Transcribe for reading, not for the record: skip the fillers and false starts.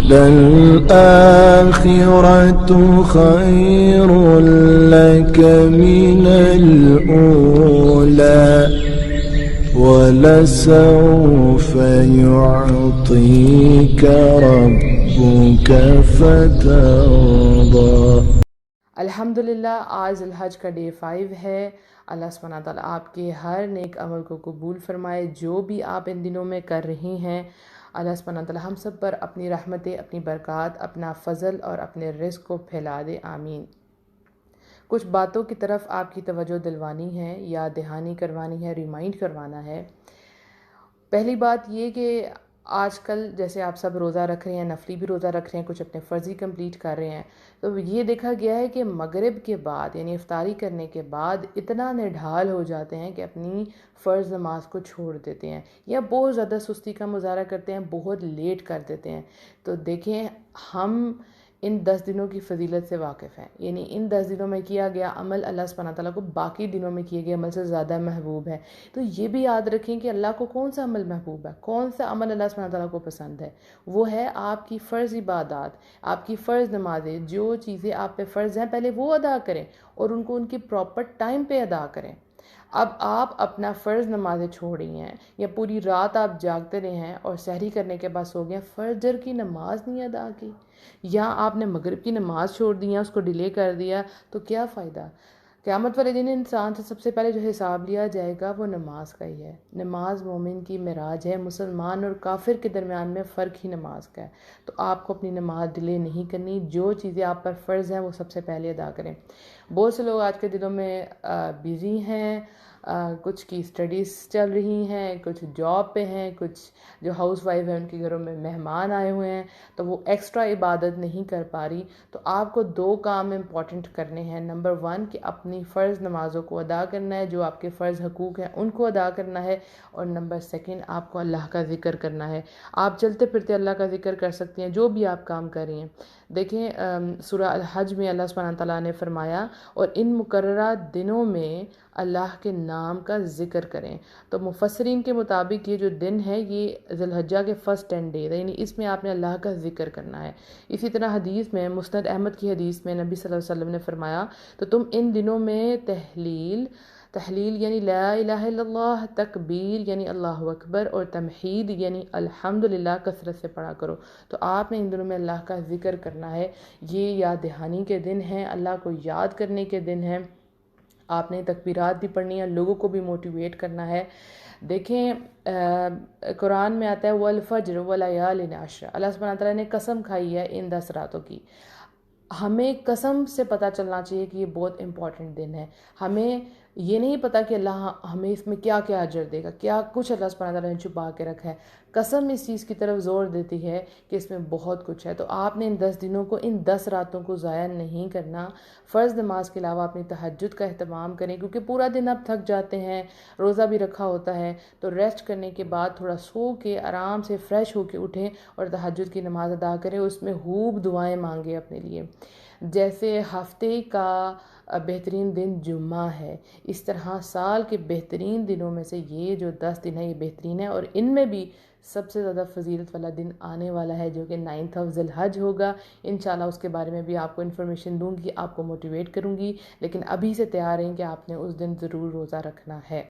للآخرة خير لك من الأولى ولسوف يعطيك ربك فترضى۔ الحمدللہ آج الحج کا ڈے 5 ہے۔ اللہ سبحانہ تعالیٰ آپ کے ہر نیک عمل کو قبول فرمائے۔ جو بھی آپ ان دنوں میں کر رہی ہیں، اللہ سبحانہ تعالیٰ ہم سب پر اپنی رحمتیں، اپنی برکات، اپنا فضل اور اپنے رزق کو پھیلا دے، آمین۔ کچھ باتوں کی طرف آپ کی توجہ دلوانی ہے، یاد دہانی کروانی ہے، ریمائنڈ کروانا ہے۔ پہلی بات یہ کہ آج کل جیسے آپ سب روزہ رکھ رہے ہیں، نفلی بھی روزہ رکھ رہے ہیں، کچھ اپنے فرضی کمپلیٹ کر رہے ہیں، تو یہ دیکھا گیا ہے کہ مغرب کے بعد یعنی افطاری کرنے کے بعد اتنا نڈھال ہو جاتے ہیں کہ اپنی فرض نماز کو چھوڑ دیتے ہیں یا بہت زیادہ سستی کا مظاہرہ کرتے ہیں، بہت لیٹ کر دیتے ہیں۔ تو دیکھیں، ہم ان 10 دنوں کی فضیلت سے واقف ہیں، یعنی ان 10 دنوں میں کیا گیا عمل اللہ سبحانہ تعالیٰ کو باقی دنوں میں کیے گئے عمل سے زیادہ محبوب ہے۔ تو یہ بھی یاد رکھیں کہ اللہ کو کون سا عمل محبوب ہے، کون سا عمل اللہ سبحانہ تعالیٰ کو پسند ہے۔ وہ ہے آپ کی فرض عبادات، آپ کی فرض نمازیں، جو چیزیں آپ پہ فرض ہیں پہلے وہ ادا کریں اور ان کو ان کی پراپر ٹائم پہ ادا کریں۔ اب آپ اپنا فرض نمازیں چھوڑ رہی ہیں یا پوری رات آپ جاگتے رہے ہیں اور سحری کرنے کے بعد سو گئے ہیں، فجر کی نماز نہیں ادا کی، یا آپ نے مغرب کی نماز چھوڑ دی ہے، اس کو ڈیلے کر دیا، تو کیا فائدہ؟ قیامت والے دن انسان سے سب سے پہلے جو حساب لیا جائے گا وہ نماز کا ہی ہے۔ نماز مومن کی معراج ہے، مسلمان اور کافر کے درمیان میں فرق ہی نماز کا ہے۔ تو آپ کو اپنی نماز ڈیلے نہیں کرنی، جو چیزیں آپ پر فرض ہیں وہ سب سے پہلے ادا کریں۔ بہت سے لوگ آج کے دنوں میں بیزی ہیں، کچھ کی اسٹڈیز چل رہی ہیں، کچھ جاب پہ ہیں، کچھ جو ہاؤس وائف ہیں ان کے گھروں میں مہمان آئے ہوئے ہیں، تو وہ ایکسٹرا عبادت نہیں کر پا رہی۔ تو آپ کو 2 کام امپورٹنٹ کرنے ہیں۔ نمبر 1 کہ اپنی فرض نمازوں کو ادا کرنا ہے، جو آپ کے فرض حقوق ہیں ان کو ادا کرنا ہے، اور نمبر 2 آپ کو اللہ کا ذکر کرنا ہے۔ آپ چلتے پھرتے اللہ کا ذکر کر سکتے ہیں، جو بھی آپ کام کر رہی ہیں۔ دیکھیں سورہ الحج میں اللہ سبحانہ تعالیٰ نے فرمایا اور ان مقررہ دنوں میں اللہ کے نام کا ذکر کریں۔ تو مفسرین کے مطابق یہ جو دن ہے یہ ذی الحجہ کے فرسٹ 10 ڈیز ہے، یعنی اس میں آپ نے اللہ کا ذکر کرنا ہے۔ اسی طرح حدیث میں مسند احمد کی حدیث میں نبی صلی اللہ علیہ وسلم نے فرمایا تو تم ان دنوں میں تحلیل یعنی لا الہ الا اللہ، تکبیر یعنی اللہ اکبر، اور تمحید یعنی الحمدللہ کثرت سے پڑھا کرو۔ تو آپ نے ان دنوں میں اللہ کا ذکر کرنا ہے۔ یہ یاد دہانی کے دن ہیں، اللہ کو یاد کرنے کے دن ہیں۔ آپ نے تکبیرات بھی پڑھنی ہے، لوگوں کو بھی موٹیویٹ کرنا ہے۔ دیکھیں قرآن میں آتا ہے والفجر ولیال عشر، اللہ سبحانہ تعالیٰ نے قسم کھائی ہے ان 10 راتوں کی۔ ہمیں قسم سے پتہ چلنا چاہیے کہ یہ بہت امپورٹنٹ دن ہے۔ ہمیں یہ نہیں پتہ کہ اللہ ہمیں اس میں کیا کیا اجر دے گا، کیا کچھ اللہ سبحانہ تعالیٰ نے چھپا کے رکھا ہے۔ قسم اس چیز کی طرف زور دیتی ہے کہ اس میں بہت کچھ ہے۔ تو آپ نے ان 10 دنوں کو، ان 10 راتوں کو ضائع نہیں کرنا۔ فرض نماز کے علاوہ اپنی تہجد کا اہتمام کریں، کیونکہ پورا دن آپ تھک جاتے ہیں، روزہ بھی رکھا ہوتا ہے، تو ریسٹ کرنے کے بعد تھوڑا سو کے آرام سے فریش ہو کے اٹھیں اور تہجد کی نماز ادا کریں، اس میں خوب دعائیں مانگیں اپنے لیے۔ جیسے ہفتے کا بہترین دن جمعہ ہے، اس طرح سال کے بہترین دنوں میں سے یہ جو 10 دن ہے یہ بہترین ہے، اور ان میں بھی سب سے زیادہ فضیلت والا دن آنے والا ہے جو کہ 9 ذی الحج ہوگا۔ انشاءاللہ اس کے بارے میں بھی آپ کو انفارمیشن دوں گی، آپ کو موٹیویٹ کروں گی، لیکن ابھی سے تیار ہیں کہ آپ نے اس دن ضرور روزہ رکھنا ہے۔